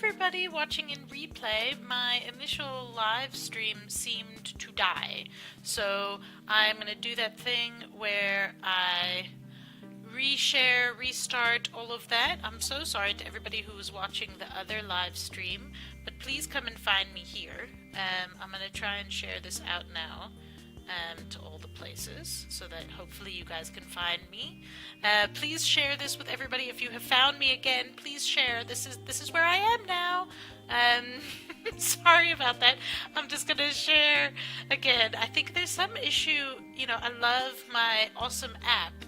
everybody watching in replay. My initial live stream seemed to die. So I'm going to do that thing where I reshare, restart, all of that. I'm so sorry to everybody who was watching the other live stream, but please come and find me here. I'm going to try and share this out now. To all the places so that hopefully you guys can find me. Please share this with everybody. If you have found me again, please share. This is where I am now. Sorry about that. I'm just gonna share again. I think there's some issue. I love my awesome app.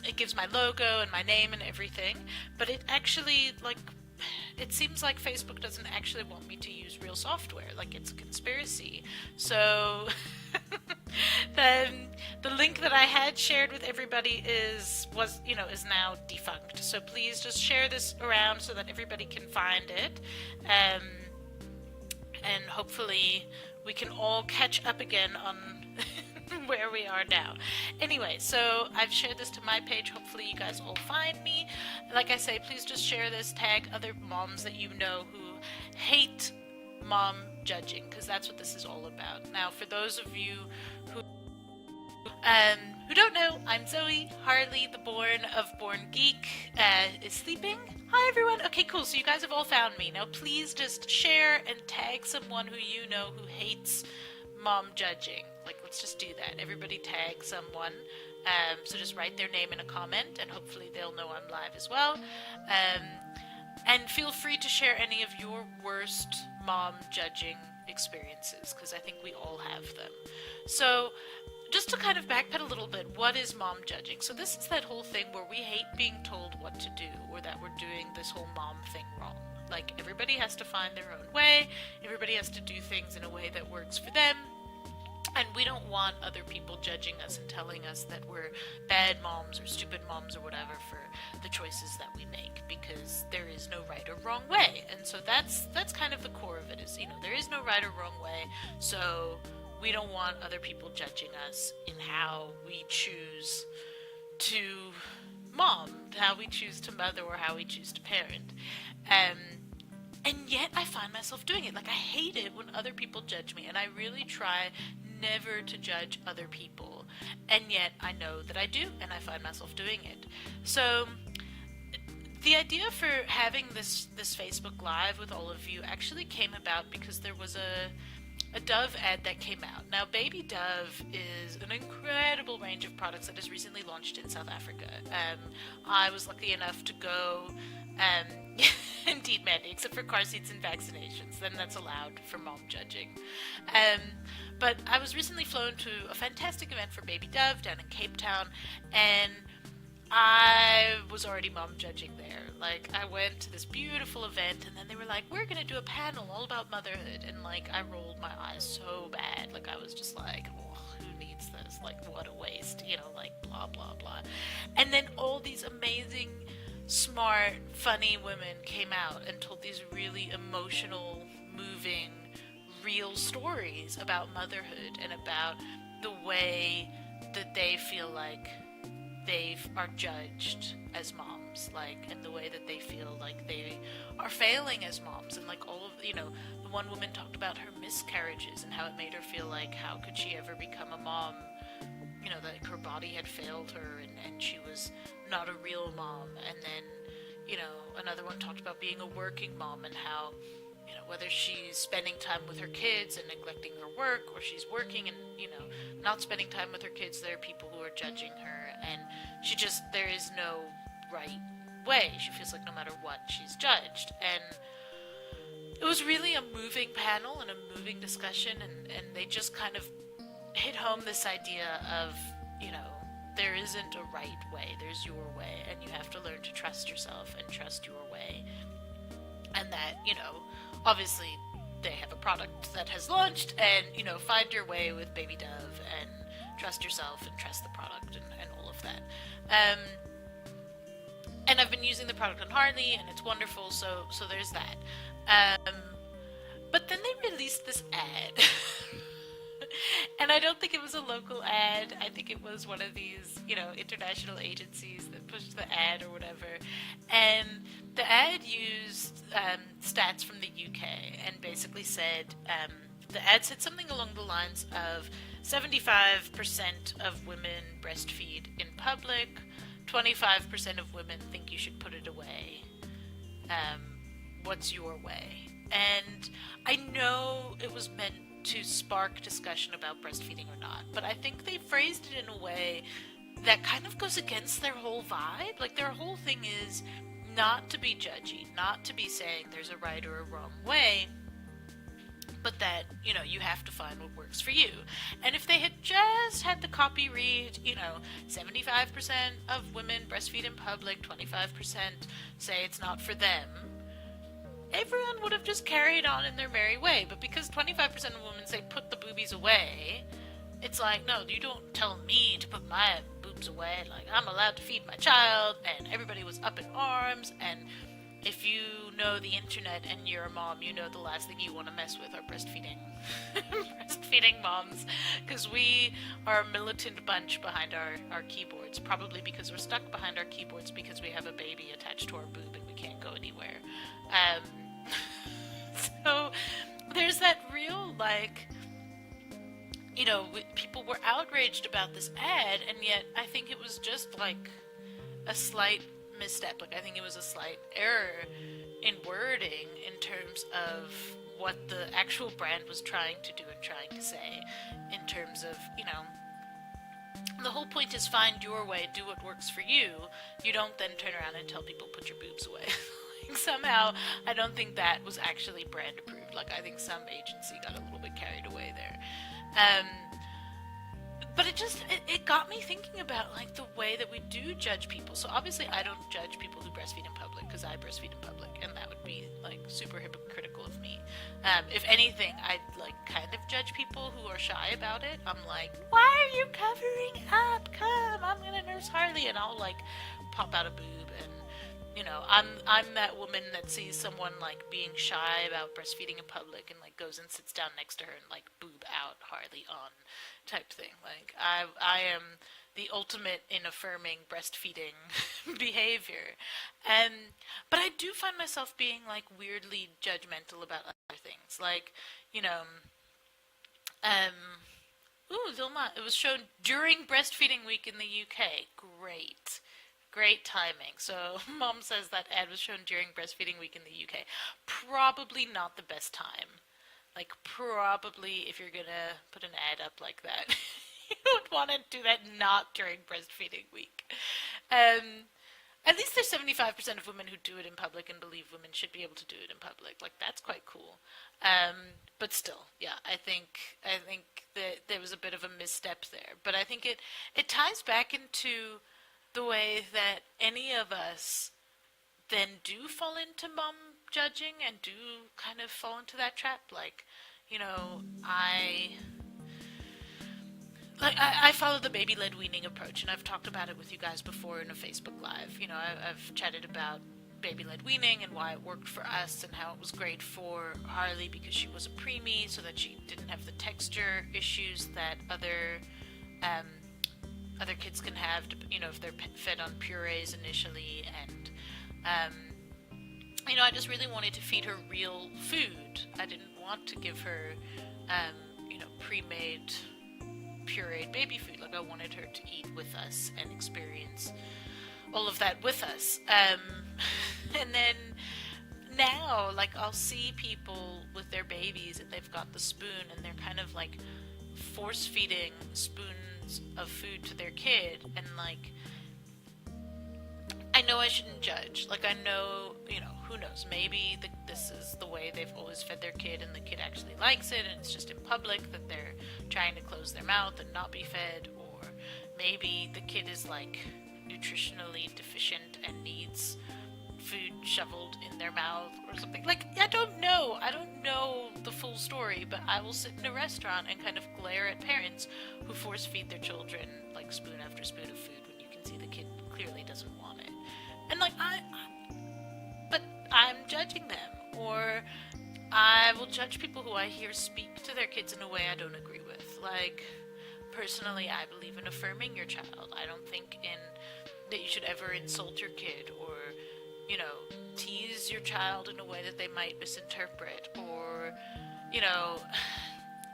It gives my logo and my name and everything, but it actually it seems like Facebook doesn't actually want me to use real software, like it's a conspiracy. So the link that I had shared with everybody is now defunct. So please just share this around so that everybody can find it, and hopefully we can all catch up again on where we are now. Anyway, so I've shared this to my page. Hopefully you guys all find me. Like I say, please just share this, tag other moms that you know who hate mom judging, because that's what this is all about. Now, for those of you who don't know, I'm Zoe. Harley, the Born of Born Geek, is sleeping. Hi everyone. Okay, cool. So you guys have all found me. Now please just share and tag someone who you know who hates mom judging. Let's just do that. Everybody tag someone. So just write their name in a comment, and hopefully they'll know I'm live as well. And feel free to share any of your worst mom judging experiences, because I think we all have them. So just to kind of backpedal a little bit, what is mom judging? So this is that whole thing where we hate being told what to do, or that we're doing this whole mom thing wrong. Everybody has to find their own way. Everybody has to do things in a way that works for them. And we don't want other people judging us and telling us that we're bad moms or stupid moms or whatever for the choices that we make, because there is no right or wrong way. And so that's kind of the core of it, is, there is no right or wrong way. So we don't want other people judging us in how we choose to mom, how we choose to mother, or how we choose to parent. And yet I find myself doing it. I hate it when other people judge me, and I really try never to judge other people, and yet I know that I do, and I find myself doing it. So the idea for having this Facebook Live with all of you actually came about because there was a Dove ad that came out. Now, Baby Dove is an incredible range of products that has recently launched in South Africa. I was lucky enough to go, indeed, Mandy, except for car seats and vaccinations, then that's allowed for mom judging. But I was recently flown to a fantastic event for Baby Dove down in Cape Town, and I was already mom judging there. I went to this beautiful event, and then they were like, we're gonna do a panel all about motherhood, and I rolled my eyes so bad. I was just like, oh, who needs this? What a waste, blah blah blah. And then all these amazing, smart, funny women came out and told these really emotional, moving, real stories about motherhood and about the way that they feel like they are judged as moms, and the way that they feel like they are failing as moms, and all of, the one woman talked about her miscarriages and how it made her feel like, how could she ever become a mom, that her body had failed her, and she was not a real mom. And then, another one talked about being a working mom, and how, whether she's spending time with her kids and neglecting her work, or she's working and, not spending time with her kids, there are people who are judging her, and there is no right way. She feels like no matter what, she's judged. And it was really a moving panel and a moving discussion, and they just kind of hit home this idea of, there isn't a right way, there's your way, and you have to learn to trust yourself and trust your way. And that, obviously they have a product that has launched, and, find your way with Baby Dove, and trust yourself and trust the product, and all of that. And I've been using the product on Harley, and it's wonderful, so there's that. But then they released this ad. And I don't think it was a local ad. I think it was one of these, international agencies that pushed the ad or whatever. And the ad used stats from the UK and basically said the ad said something along the lines of 75% of women breastfeed in public, 25% of women think you should put it away. Um, what's your way? And I know it was meant to spark discussion about breastfeeding or not, but I think they phrased it in a way that kind of goes against their whole vibe. Like, their whole thing is not to be judgy, not to be saying there's a right or a wrong way, but that, you have to find what works for you. And if they had just had the copy read, 75% of women breastfeed in public, 25% say it's not for them, everyone would have just carried on in their merry way. But because 25% of women say put the boobies away, it's like, no, you don't tell me to put my boobs away. Like, I'm allowed to feed my child, and everybody was up in arms. And if you know the internet and you're a mom, you know the last thing you want to mess with are breastfeeding moms, because we are a militant bunch behind our keyboards, probably because we're stuck behind our keyboards because we have a baby attached to our boob and we can't go anywhere. So there's that real, people were outraged about this ad, and yet I think it was just like a slight misstep. Like, I think it was a slight error in wording in terms of what the actual brand was trying to do and trying to say, in terms of, the whole point is find your way, do what works for you. You don't then turn around and tell people put your boobs away. Somehow, I don't think that was actually brand approved. Like, I think some agency got a little bit carried away there. But it got me thinking about, like, the way that we do judge people. So obviously I don't judge people who breastfeed in public, because I breastfeed in public, and that would be, like, super hypocritical of me. If anything, I'd, like, kind of judge people who are shy about it. I'm like, why are you covering up? Come, I'm gonna nurse Harley, and I'll, like, pop out a boob, and I'm that woman that sees someone, like, being shy about breastfeeding in public and, like, goes and sits down next to her and, like, boob out, Harley on type thing. Like, I am the ultimate in affirming breastfeeding behavior. But I do find myself being, like, weirdly judgmental about other things. Like, Zilma, it was shown during breastfeeding week in the UK. Great timing. So, Mom says that ad was shown during breastfeeding week in the UK. Probably not the best time. Like, probably, if you're gonna put an ad up like that, you would want to do that not during breastfeeding week. At least there's 75% of women who do it in public and believe women should be able to do it in public. Like, that's quite cool. But still, yeah, I think that there was a bit of a misstep there. But I think it ties back into the way that any of us then do fall into mom judging and do kind of fall into that trap. Like, I follow the baby-led weaning approach, and I've talked about it with you guys before in a Facebook Live. I've chatted about baby-led weaning and why it worked for us, and how it was great for Harley because she was a preemie, so that she didn't have the texture issues that other kids can have, if they're fed on purees initially. And I just really wanted to feed her real food. I didn't want to give her pre-made pureed baby food. Like, I wanted her to eat with us and experience all of that with us. And then now, like, I'll see people with their babies and they've got the spoon and they're kind of like force feeding spoons of food to their kid, and like, I know I shouldn't judge. Like, I know, who knows, maybe this is the way they've always fed their kid and the kid actually likes it, and it's just in public that they're trying to close their mouth and not be fed. Or maybe the kid is, like, nutritionally deficient and needs food shoveled in their mouth or something. Like, I don't know the full story, but I will sit in a restaurant and kind of glare at parents who force feed their children, like, spoon after spoon of food when you can see the kid clearly doesn't want it. And, like, but I'm judging them. Or I will judge people who I hear speak to their kids in a way I don't agree with. Like, personally, I believe in affirming your child. I don't think that you should ever insult your kid or, tease raise your child in a way that they might misinterpret, or, you know,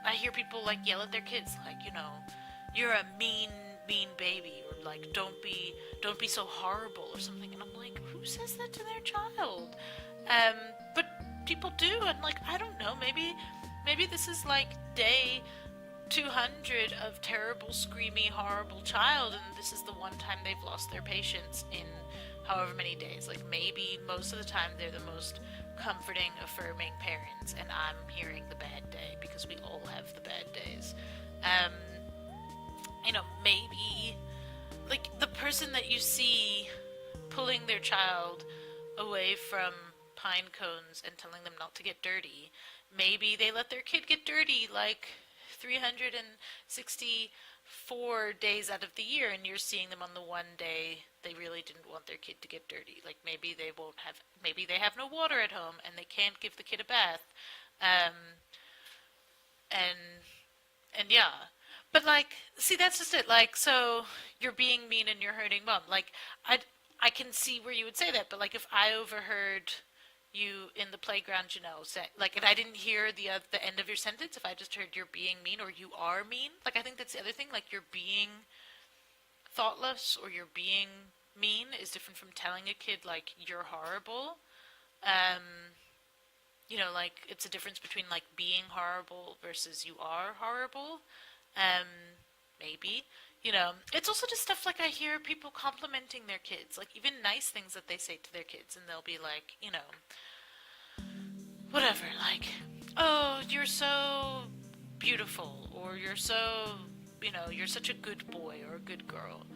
I hear people like yell at their kids, like, you're a mean baby, or like, don't be so horrible, or something. And I'm like, who says that to their child? But people do, and like, I don't know, maybe this is like day 200 of terrible, screamy, horrible child, and this is the one time they've lost their patience in however many days. Like, maybe most of the time they're the most comforting, affirming parents, and I'm hearing the bad day, because we all have the bad days. Um, maybe, like, the person that you see pulling their child away from pine cones and telling them not to get dirty, maybe they let their kid get dirty like 364 days out of the year, and you're seeing them on the one day they really didn't want their kid to get dirty. Like, maybe they have no water at home and they can't give the kid a bath. Um, and and yeah. But like, see, that's just it. Like, so you're being mean and you're hurting mom. Like, I can see where you would say that, but like, if I overheard you in the playground, say, like, and I didn't hear the end of your sentence, if I just heard you're being mean or you are mean, like, I think that's the other thing. Like, you're being thoughtless or you're being mean is different from telling a kid like you're horrible. Um, like, it's a difference between like being horrible versus you are horrible. Um, maybe. It's also just stuff like I hear people complimenting their kids, like even nice things that they say to their kids, and they'll be like, whatever, like, oh, you're so beautiful, or you're such a good boy or a good girl.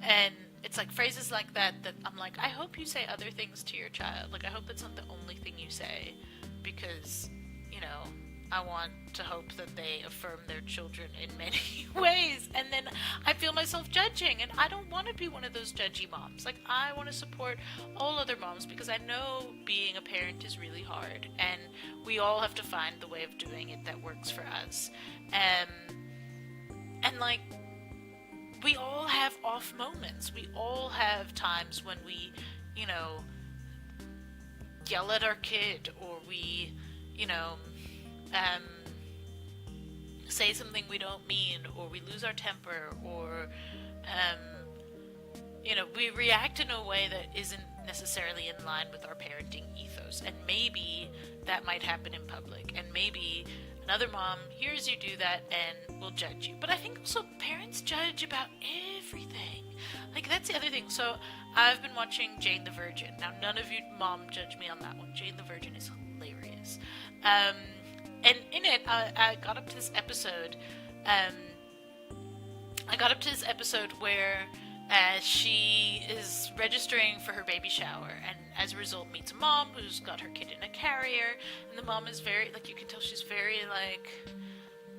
And it's like phrases like that I'm like, I hope you say other things to your child. Like, I hope that's not the only thing you say, because, you know, I want to hope that they affirm their children in many ways. And then I feel myself judging, and I don't want to be one of those judgy moms. Like, I want to support all other moms, because I know being a parent is really hard, and we all have to find the way of doing it that works for us. And like, we all have off moments. We all have times when we, yell at our kid, or we, um, say something we don't mean, or we lose our temper, or, we react in a way that isn't necessarily in line with our parenting ethos. And maybe that might happen in public, and maybe another mom hears you do that and will judge you. But I think also parents judge about everything. Like, that's the other thing. So I've been watching Jane the Virgin. Now, none of you mom judge me on that one. Jane the Virgin is hilarious. And in it, I got up to this episode. Where she is registering for her baby shower, and as a result meets a mom who's got her kid in a carrier, and the mom is very, like, you can tell she's very, like,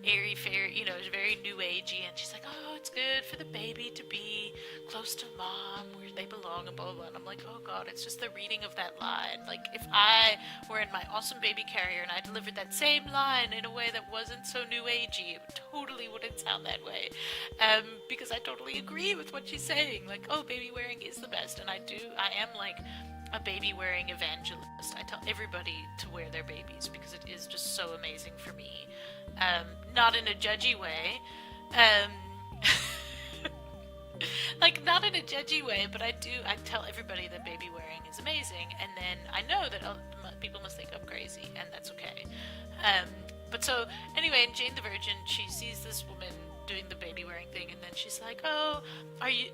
airy fairy, very new agey, and she's like, oh, it's good for the baby to be close to mom, where they belong, and blah, blah, blah. And I'm like, oh god, it's just the reading of that line. Like, if I were in my awesome baby carrier and I delivered that same line in a way that wasn't so new agey, it totally wouldn't sound that way. Because I totally agree with what she's saying. Like, oh, baby wearing is the best, and I am like a baby wearing evangelist. I tell everybody to wear their babies because it is just so amazing for me. Not in a judgy way. Like, not in a judgy way, but I tell everybody that baby wearing is amazing, and then I know that people must think I'm crazy, and that's okay. But so, anyway, in Jane the Virgin, she sees this woman doing the baby wearing thing, and then she's like, oh, are you,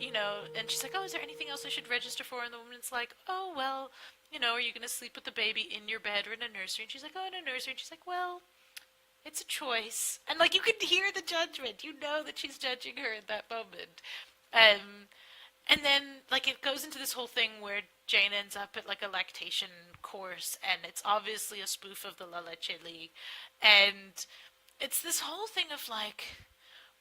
and she's like, oh, is there anything else I should register for? And the woman's like, oh, well, are you going to sleep with the baby in your bed or in a nursery? And she's like, oh, in a nursery. And she's like, well, it's a choice. And, like, you can hear the judgment. You know that she's judging her in that moment. And then, like, it goes into this whole thing where Jane ends up at, like, a lactation course, and it's obviously a spoof of the La Leche League. And it's this whole thing of, like,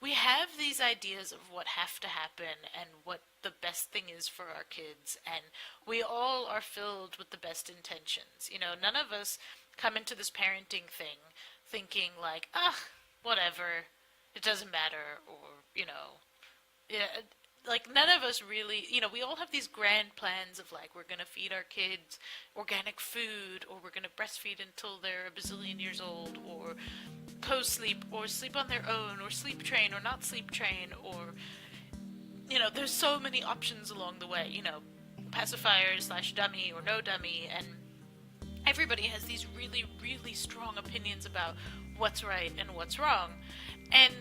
we have these ideas of what have to happen and what the best thing is for our kids, and we all are filled with the best intentions. None of us come into this parenting thing thinking, like, whatever, it doesn't matter, or, yeah, like none of us really, we all have these grand plans of like we're going to feed our kids organic food, or we're going to breastfeed until they're a bazillion years old, or co-sleep, or sleep on their own, or sleep train, or not sleep train, or there's so many options along the way, pacifier slash dummy or no dummy, and everybody has these really, really strong opinions about what's right and what's wrong. And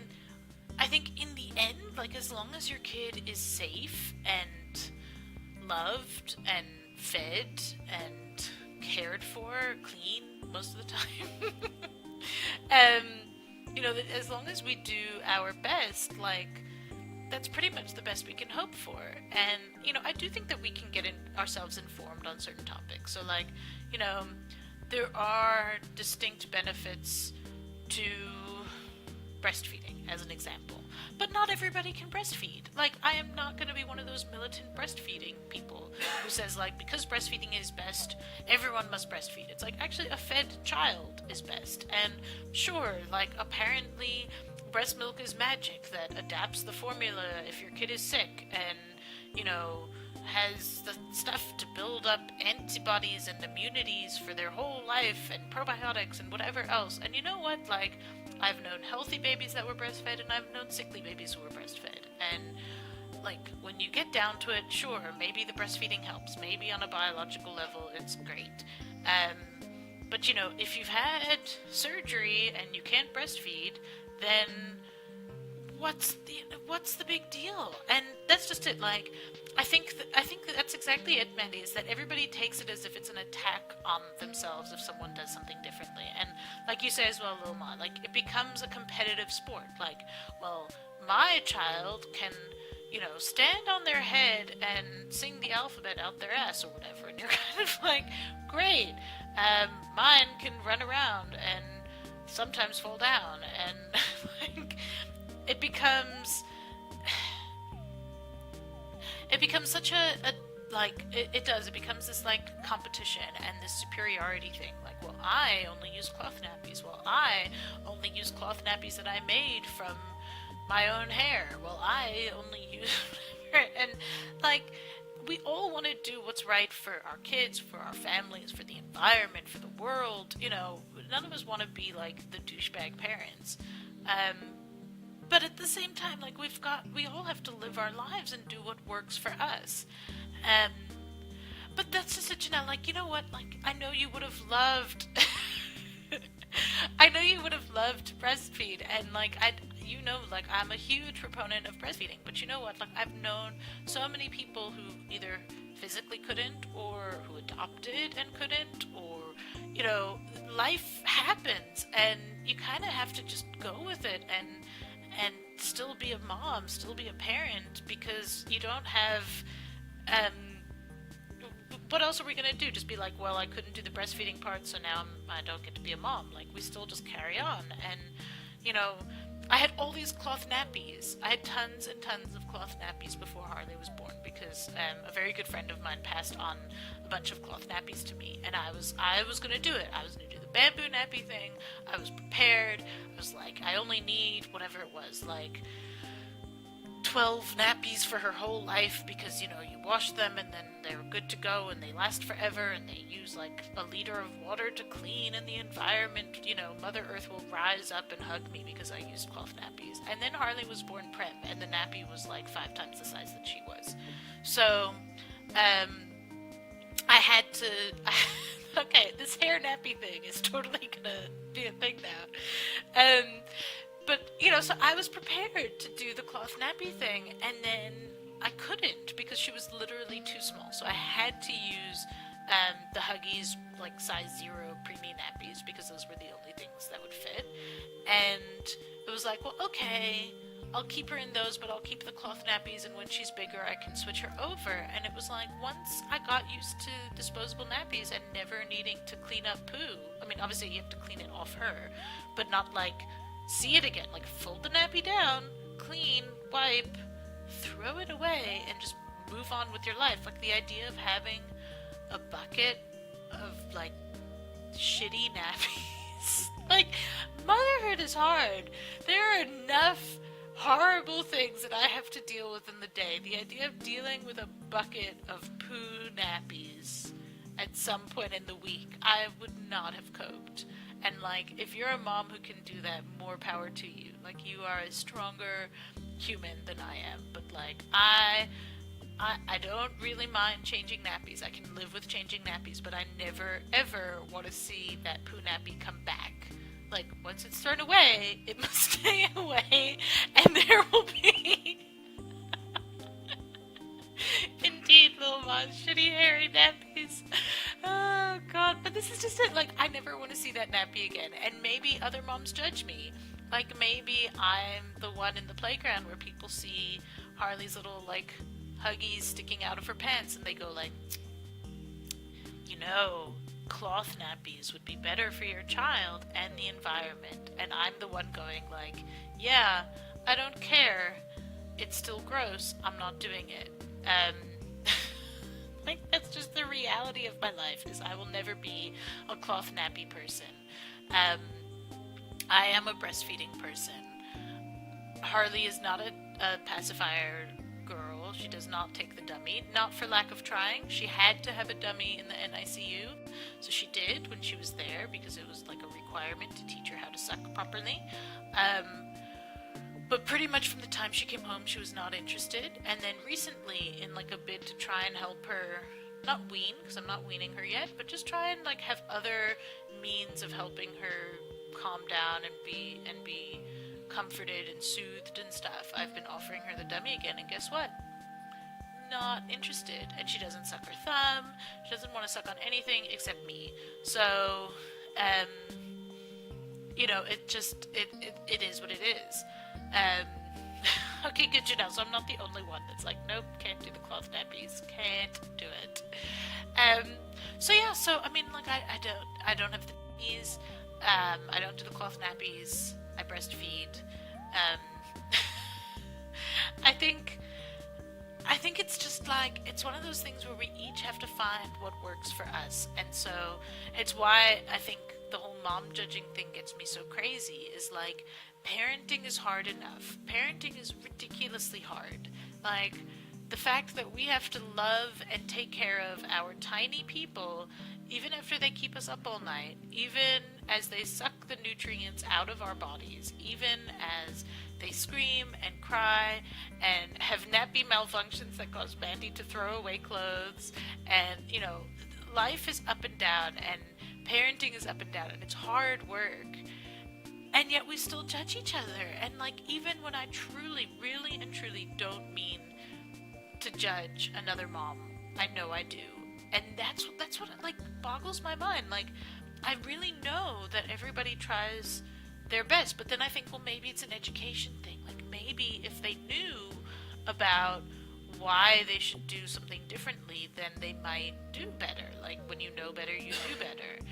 I think in the end, like, as long as your kid is safe and loved and fed and cared for, clean most of the time, as long as we do our best, like, that's pretty much the best we can hope for. And, I do think that we can get ourselves informed on certain topics. So, like, there are distinct benefits to breastfeeding, as an example. But not everybody can breastfeed. Like, I am not going to be one of those militant breastfeeding people who says, like, because breastfeeding is best, everyone must breastfeed. It's like, actually, a fed child is best. And sure, like, apparently breast milk is magic that adapts the formula if your kid is sick and, has the stuff to build up antibodies and immunities for their whole life and probiotics and whatever else. And you know what? Like, I've known healthy babies that were breastfed, and I've known sickly babies who were breastfed. And, like, when you get down to it, sure, maybe the breastfeeding helps. Maybe on a biological level, it's great. But, if you've had surgery and you can't breastfeed, then what's the big deal? And that's just it. Like, I think that's exactly it, Mandy, is that everybody takes it as if it's an attack on themselves if someone does something differently. And like you say as well, Lil Ma, like, it becomes a competitive sport. Like, well, my child can, stand on their head and sing the alphabet out their ass or whatever. And you're kind of like, great. Mine can run around and sometimes fall down. And, like, it becomes such it becomes this, like, competition and this superiority thing. Like, well, I only use cloth nappies. Well, I only use cloth nappies that I made from my own hair. Well, I only use and, like, we all want to do what's right for our kids, for our families, for the environment, for the world. None of us want to be, like, the douchebag parents. But at the same time, like, we all have to live our lives and do what works for us. But that's just such like, you know what, like, I know you would have loved, to breastfeed, and, like, like, I'm a huge proponent of breastfeeding, but you know what, like, I've known so many people who either physically couldn't, or who adopted and couldn't, or, life happens, and you kind of have to just go with it, and still be a mom, still be a parent, because you don't have, what else are we going to do? Just be like, well, I couldn't do the breastfeeding part, so now I don't get to be a mom. Like, we still just carry on. And, I had all these cloth nappies. I had tons and tons of cloth nappies before Harley was born, because a very good friend of mine passed on a bunch of cloth nappies to me, and I was going to do it. I was going to do the bamboo nappy thing. I was prepared. I was like, I only need whatever it was, like 12 nappies for her whole life, because, you wash them and then they're good to go and they last forever and they use like a liter of water to clean in the environment. Mother Earth will rise up and hug me because I used cloth nappies. And then Harley was born prep, and the nappy was like 5 times the size that she was. So, I had to... okay, this hair nappy thing is totally gonna be a thing now. But, so I was prepared to do the cloth nappy thing, and then I couldn't, because she was literally too small. So I had to use the Huggies, like, size 0 preemie nappies, because those were the only things that would fit. And it was like, well, okay, I'll keep her in those, but I'll keep the cloth nappies, and when she's bigger, I can switch her over. And it was like, once I got used to disposable nappies and never needing to clean up poo, I mean, obviously you have to clean it off her, but not, like, see it again. Like, fold the nappy down, clean, wipe, throw it away, and just move on with your life. Like, the idea of having a bucket of, like, shitty nappies. Like, motherhood is hard. There are enough horrible things that I have to deal with in the day. The idea of dealing with a bucket of poo nappies at some point in the week, I would not have coped. And like, if you're a mom who can do that, more power to you. Like, you are a stronger human than I am. But like, I don't really mind changing nappies. I can live with changing nappies, but I never ever want to see that poo nappy come back. Like, once it's thrown away, it must stay away, and there will be indeed little shitty hairy nappies. Oh god, but this is just it. Like, I never want to see that nappy again. And maybe other moms judge me. Like, maybe I'm the one in the playground where people see Harley's little like huggies sticking out of her pants, and they go like, you know, cloth nappies would be better for your child and the environment. And I'm the one going like, yeah, I don't care. It's still gross. I'm not doing it. Like, that's just the reality of my life, is I will never be a cloth nappy person. Um, I am a breastfeeding person. Harley is not a pacifier girl. She does not take the dummy. Not for lack of trying. She had to have a dummy in the NICU. So she did when she was there, because it was like a requirement to teach her how to suck properly. But pretty much from the time she came home, she was not interested. And then recently, in like a bid to try and help her, not wean, because I'm not weaning her yet, but just try and like have other means of helping her calm down and be comforted and soothed and stuff, I've been offering her the dummy again, and guess what? Not interested. And she doesn't suck her thumb. She doesn't want to suck on anything except me. So, you know, it is what it is. Okay, good to know. So I'm not the only one that's like, nope, can't do the cloth nappies, can't do it. So yeah, so I mean, like, I don't have the nappies. I don't do the cloth nappies. I breastfeed. I think it's just like, it's one of those things where we each have to find what works for us. And so it's why I think the whole mom judging thing gets me so crazy, is like, parenting is hard enough. Parenting is ridiculously hard. Like, the fact that we have to love and take care of our tiny people, even after they keep us up all night, even as they suck the nutrients out of our bodies, even as they scream and cry and have nappy malfunctions that cause Mandy to throw away clothes, and, you know, life is up and down, and parenting is up and down, and it's hard work. And yet we still judge each other. And like, even when I truly, really and truly don't mean to judge another mom, I know I do. And that's what like boggles my mind. Like, I really know that everybody tries their best, but then I think, well, maybe it's an education thing. Like, maybe if they knew about why they should do something differently, then they might do better. Like, when you know better, you do better.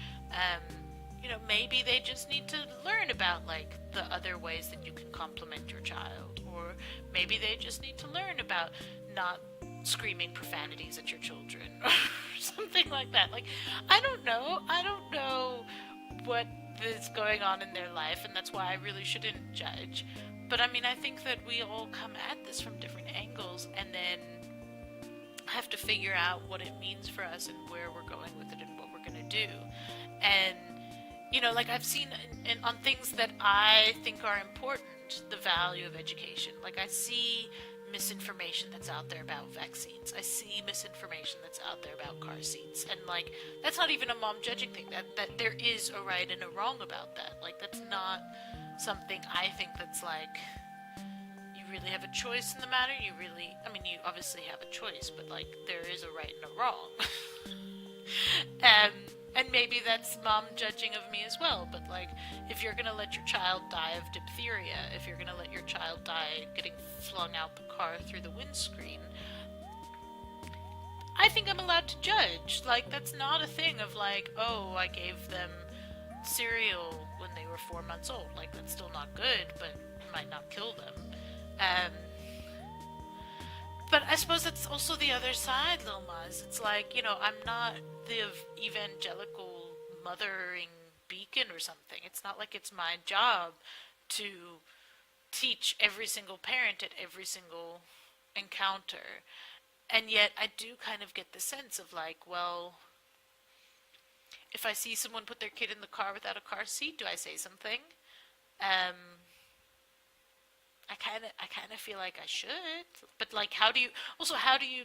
You know, maybe they just need to learn about, like, the other ways that you can compliment your child. Or maybe they just need to learn about not screaming profanities at your children. Or something like that. Like, I don't know. I don't know what is going on in their life, and that's why I really shouldn't judge. But I mean, I think that we all come at this from different angles, and then have to figure out what it means for us and where we're going with it and what we're going to do. And, you know, like, I've seen on things that I think are important, the value of education. Like, I see misinformation that's out there about vaccines. I see misinformation that's out there about car seats. And, like, that's not even a mom judging thing. That there is a right and a wrong about that. Like, that's not something I think that's like, you really have a choice in the matter. You really, I mean, you obviously have a choice, but, like, there is a right and a wrong. And maybe that's mom judging of me as well, but, like, if you're gonna let your child die of diphtheria, if you're gonna let your child die getting flung out the car through the windscreen, I think I'm allowed to judge. Like, that's not a thing of, like, oh, I gave them cereal when they were 4 months old. Like, that's still not good, but it might not kill them. But I suppose that's also the other side, Lil Maz. It's like, you know, I'm not the evangelical mothering beacon or something. It's not like it's my job to teach every single parent at every single encounter. And yet I do kind of get the sense of like, well, if I see someone put their kid in the car without a car seat, do I say something? Um, I kind of feel like I should, but like, how do you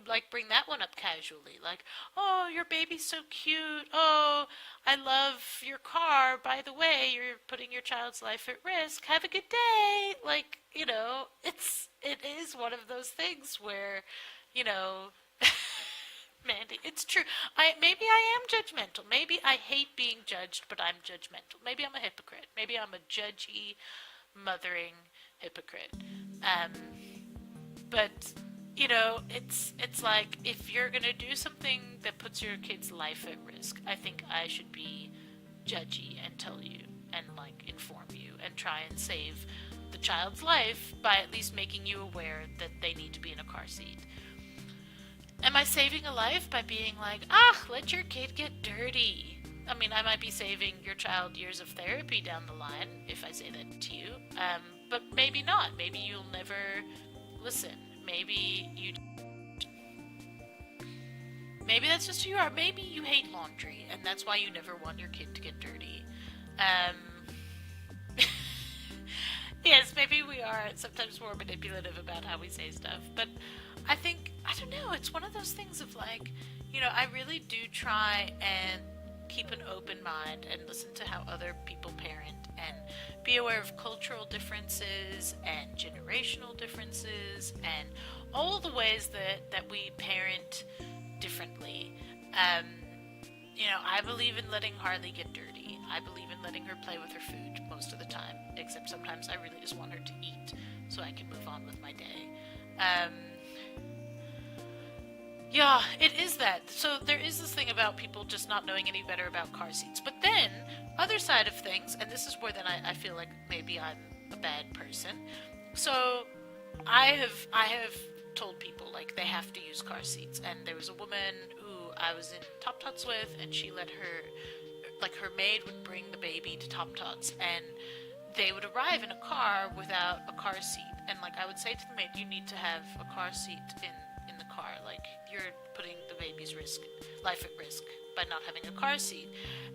like bring that one up casually? Like, oh, your baby's so cute. Oh, I love your car. By the way, you're putting your child's life at risk. Have a good day. Like, it is one of those things where, you know, Mandy, it's true. Maybe I am judgmental. Maybe I hate being judged, but I'm judgmental. Maybe I'm a hypocrite. Maybe I'm a judgy, mothering hypocrite. Um, but it's like if you're gonna do something that puts your kid's life at risk, I think I should be judgy and tell you and like inform you and try and save the child's life by at least making you aware that they need to be in a car seat. Am I saving a life by being like, let your kid get dirty? I mean, I might be saving your child years of therapy down the line if I say that to you. But maybe not. Maybe you'll never listen. Maybe that's just who you are. Maybe you hate laundry, and that's why you never want your kid to get dirty. Um, yes, maybe we are sometimes more manipulative about how we say stuff, but I think, I don't know, it's one of those things of like, I really do try and keep an open mind and listen to how other people parent and be aware of cultural differences and generational differences and all the ways that we parent differently. I believe in letting Harley get dirty. I believe in letting her play with her food most of the time, except sometimes I really just want her to eat so I can move on with my day. Yeah, it is that. So there is this thing about people just not knowing any better about car seats. But then, other side of things, and this is where then I feel like maybe I'm a bad person. So I have told people like they have to use car seats. And there was a woman who I was in Top Tots with, and she let her maid would bring the baby to Top Tots, and they would arrive in a car without a car seat. And like I would say to the maid, you need to have a car seat in the car. Like you're putting the baby's life at risk by not having a car seat.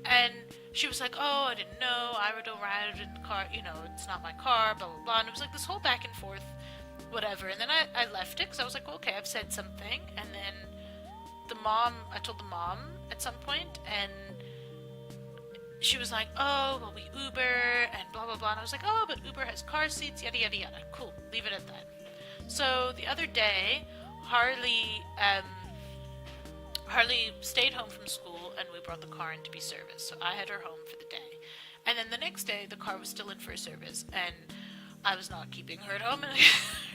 And she was like, oh, I didn't know. I don't ride in the car. It's not my car. Blah blah blah. And it was like this whole back and forth, whatever. And then I left it because I was like, well, okay, I've said something. And then I told the mom at some point, and she was like, oh, well, we Uber, and blah, blah, blah. And I was like, oh, but Uber has car seats, yada, yada, yada. Cool, leave it at that. So the other day, Harley stayed home from school, and we brought the car in to be serviced. So I had her home for the day. And then the next day, the car was still in for service, and I was not keeping her at home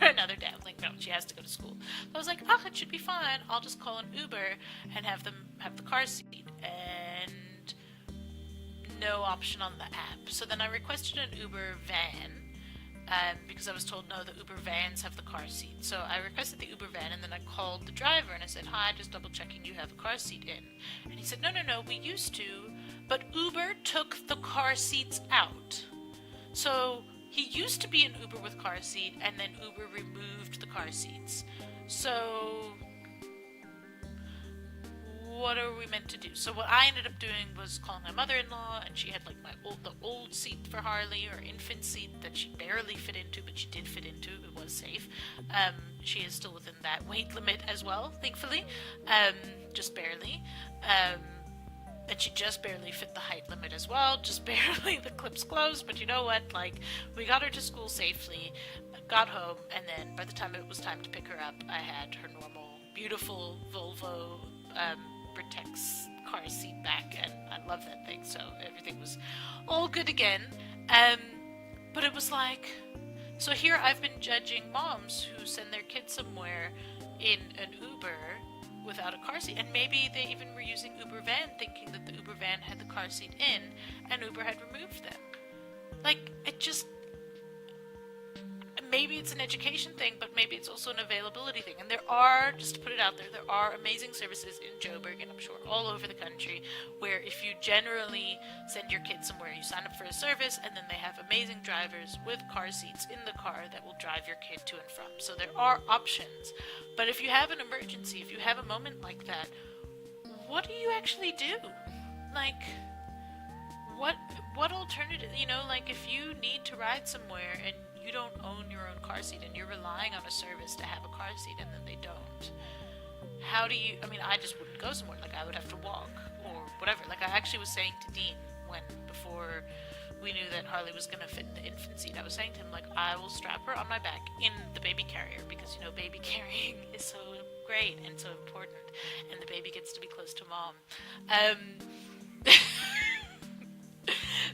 another day. I'm like, no, she has to go to school. So I was like, it should be fine. I'll just call an Uber and have them have the car seat. And no option on the app. So then I requested an Uber van because I was told no, the Uber vans have the car seat. So I requested the Uber van, and then I called the driver and I said, hi, just double checking you have a car seat in. And he said, no, we used to, but Uber took the car seats out. So he used to be an Uber with car seat, and then Uber removed the car seats. So what are we meant to do? So what I ended up doing was calling my mother-in-law, and she had like the old seat for Harley, or infant seat that she barely fit into, but she did fit into. It was safe. She is still within that weight limit as well, thankfully, just barely. And she just barely fit the height limit as well, just barely. The clips closed, but you know what? Like, we got her to school safely, got home, and then by the time it was time to pick her up, I had her normal, beautiful Volvo Britex car seat back, and I love that thing, so everything was all good again. But it was like, so here I've been judging moms who send their kids somewhere in an Uber without a car seat, and maybe they even were using Uber van thinking that the Uber van had the car seat in, and Uber had removed them. Like, it just, maybe it's an education thing, but maybe it's also an availability thing. And there are, just to put it out there, there are amazing services in Joburg, and I'm sure all over the country, where if you generally send your kids somewhere, you sign up for a service, and then they have amazing drivers with car seats in the car that will drive your kid to and from. So there are options. But if you have an emergency, if you have a moment like that, what do you actually do? Like, what alternative, like if you need to ride somewhere and you don't own your own car seat and you're relying on a service to have a car seat and then they don't, how do you, I just wouldn't go somewhere. Like, I would have to walk or whatever. Like, I actually was saying to Dean before we knew that Harley was going to fit in the infant seat, I was saying to him, like, I will strap her on my back in the baby carrier because, baby carrying is so great and so important, and the baby gets to be close to mom.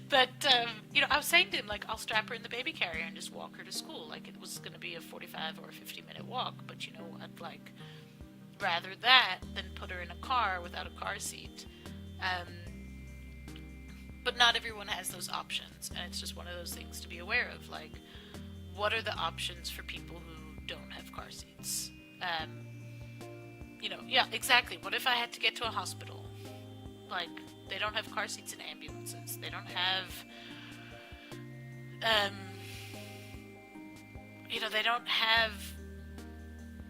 But, I was saying to him, like, I'll strap her in the baby carrier and just walk her to school. Like, it was going to be a 45 or 50-minute walk, but you know what, like, rather that than put her in a car without a car seat. But not everyone has those options, and it's just one of those things to be aware of. Like, what are the options for people who don't have car seats? Yeah, exactly. What if I had to get to a hospital? Like, they don't have car seats in ambulances. They don't have, they don't have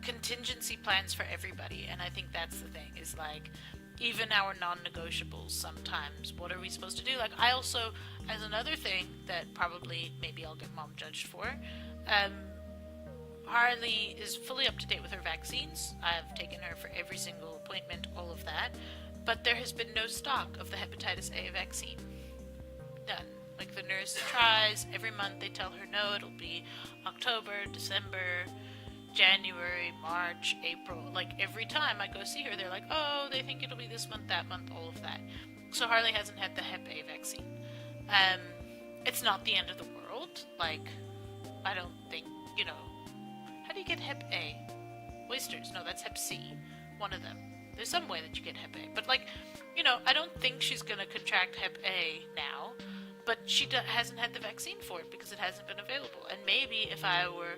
contingency plans for everybody. And I think that's the thing, is like, even our non-negotiables sometimes, what are we supposed to do? Like, I also, as another thing that probably maybe I'll get mom judged for, Harley is fully up to date with her vaccines. I've taken her for every single appointment, all of that. But there has been no stock of the hepatitis A vaccine. None. Like, the nurse tries, every month they tell her, no, it'll be October, December, January, March, April. Like, every time I go see her, they're like, oh, they think it'll be this month, that month, all of that. So Harley hasn't had the Hep A vaccine. It's not the end of the world. Like, I don't think, how do you get Hep A? Oysters. No, that's Hep C. One of them. There's some way that you get Hep A. But, like, I don't think she's going to contract Hep A now. But she hasn't had the vaccine for it because it hasn't been available. And maybe if I were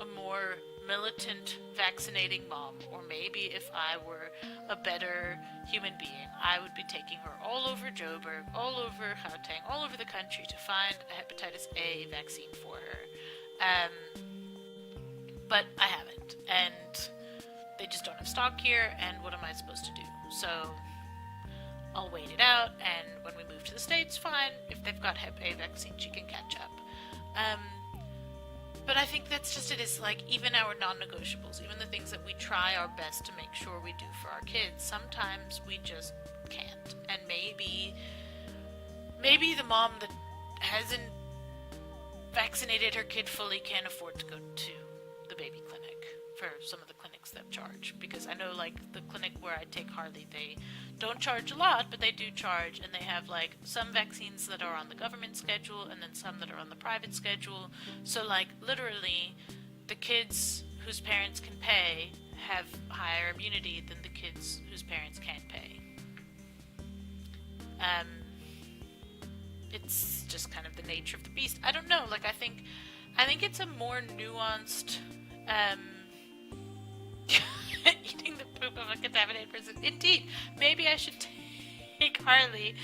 a more militant vaccinating mom, or maybe if I were a better human being, I would be taking her all over Joburg, all over Gauteng, all over the country to find a hepatitis A vaccine for her. But I haven't, and they just don't have stock here, and what am I supposed to do? So I'll wait it out, and when we move to the States, fine. If they've got Hep A vaccine, she can catch up. But I think that's just it. Is like, even our non-negotiables, even the things that we try our best to make sure we do for our kids, sometimes we just can't. And maybe the mom that hasn't vaccinated her kid fully can't afford to go to the baby clinic for some of the clinics that charge. Because I know, like, the clinic where I take Harley, they don't charge a lot, but they do charge, and they have, like, some vaccines that are on the government schedule and then some that are on the private schedule. So, like, literally, the kids whose parents can pay have higher immunity than the kids whose parents can't pay. It's just kind of the nature of the beast. I don't know, like, I think it's a more nuanced, eating the poop of a contaminated person. Indeed, maybe I should take Harley.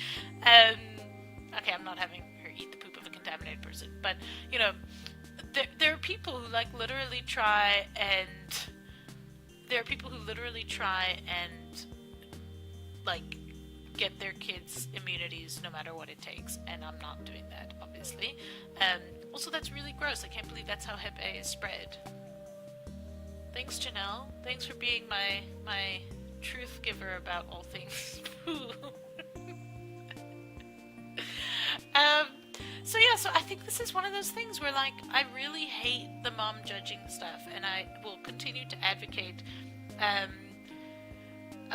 Okay, I'm not having her eat the poop of a contaminated person, but, there are people who, like, literally try and, like, get their kids' immunities no matter what it takes, and I'm not doing that, obviously. Also, that's really gross. I can't believe that's how Hep A is spread. Thanks, Janelle. Thanks for being my truth giver about all things food. So I think this is one of those things where, like, I really hate the mom judging stuff, and I will continue to advocate. I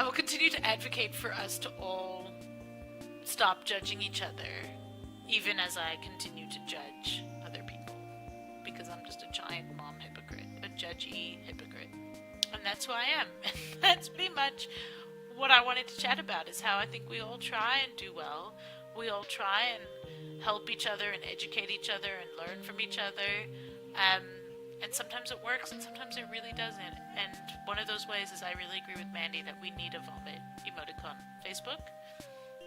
will continue to advocate for us to all stop judging each other, even as I continue to judge other people, because I'm just a giant mom hypocrite, a judgy hypocrite, and that's who I am. And that's pretty much what I wanted to chat about, is how I think we all try and do well. We all try and help each other and educate each other and learn from each other, and sometimes it works and sometimes it really doesn't. And one of those ways is, I really agree with Mandy that we need a vomit emoticon. Facebook,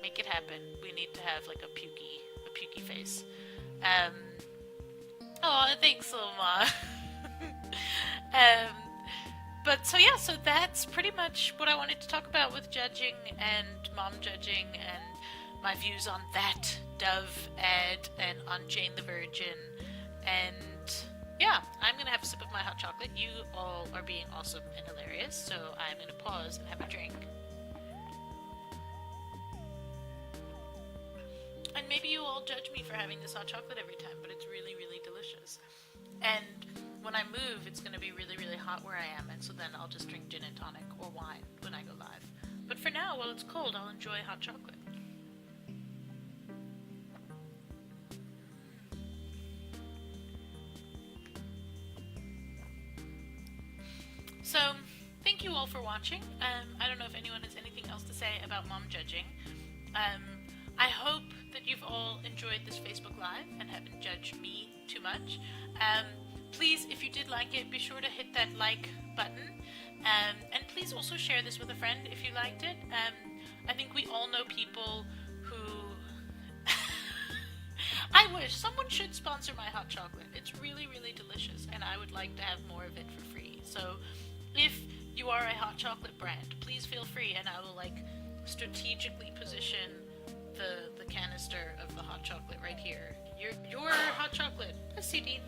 make it happen. We need to have, like, a pukey geeky face. Oh, thanks, Loma. But so yeah, so that's pretty much what I wanted to talk about with judging and mom judging and my views on that Dove ad and on Jane the Virgin. And yeah, I'm gonna have a sip of my hot chocolate. You all are being awesome and hilarious, so I'm gonna pause and have a drink. And maybe you all judge me for having this hot chocolate every time, but it's really, really delicious. And when I move, it's going to be really, really hot where I am, and so then I'll just drink gin and tonic or wine when I go live. But for now, while it's cold, I'll enjoy hot chocolate. So, thank you all for watching. I don't know if anyone has anything else to say about mom judging. I hope that you've all enjoyed this Facebook Live and haven't judged me too much. Please, if you did like it, be sure to hit that like button. And please also share this with a friend if you liked it. I think we all know people who... I wish someone should sponsor my hot chocolate. It's really, really delicious, and I would like to have more of it for free. So if you are a hot chocolate brand, please feel free, and I will strategically position the canister of the hot chocolate right here. Your hot chocolate, CD,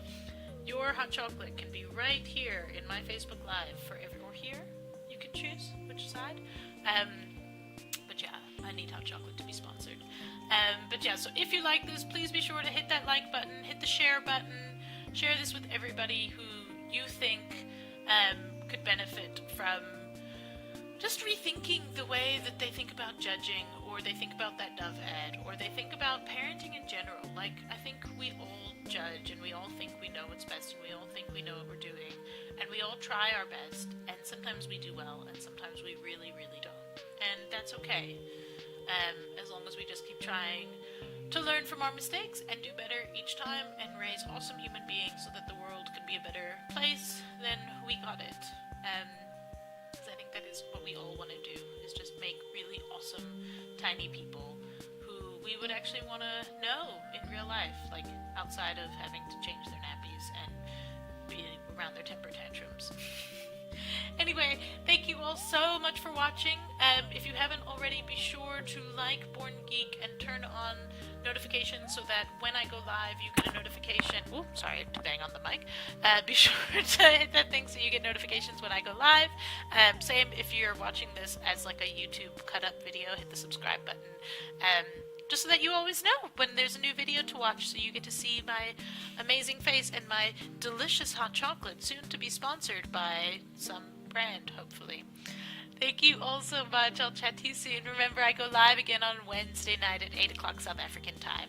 your hot chocolate can be right here in my Facebook Live or here. You can choose which side. But yeah, I need hot chocolate to be sponsored. But yeah, so if you like this, please be sure to hit that like button, hit the share button, share this with everybody who you think could benefit from just rethinking the way that they think about judging, or they think about that Dove ad, or they think about parenting in general. Like, I think we all judge, and we all think we know what's best, and we all think we know what we're doing, and we all try our best, and sometimes we do well, and sometimes we really, really don't. And that's okay, as long as we just keep trying to learn from our mistakes and do better each time and raise awesome human beings so that the world can be a better place than we got it. Because I think that is what we all want to do, is just make really awesome, tiny people who we would actually want to know in real life, like outside of having to change their nappies and be around their temper tantrums. Anyway, thank you all so much for watching. If you haven't already, be sure to like Born Geek and turn on notifications so that when I go live, you get a notification. Ooh, sorry to bang on the mic. Be sure to hit that thing so you get notifications when I go live. Same if you're watching this as like a YouTube cut-up video, hit the subscribe button. Just so that you always know when there's a new video to watch, so you get to see my amazing face and my delicious hot chocolate, soon to be sponsored by some brand, hopefully. Thank you all so much. I'll chat to you soon. Remember, I go live again on Wednesday night at 8 o'clock South African time.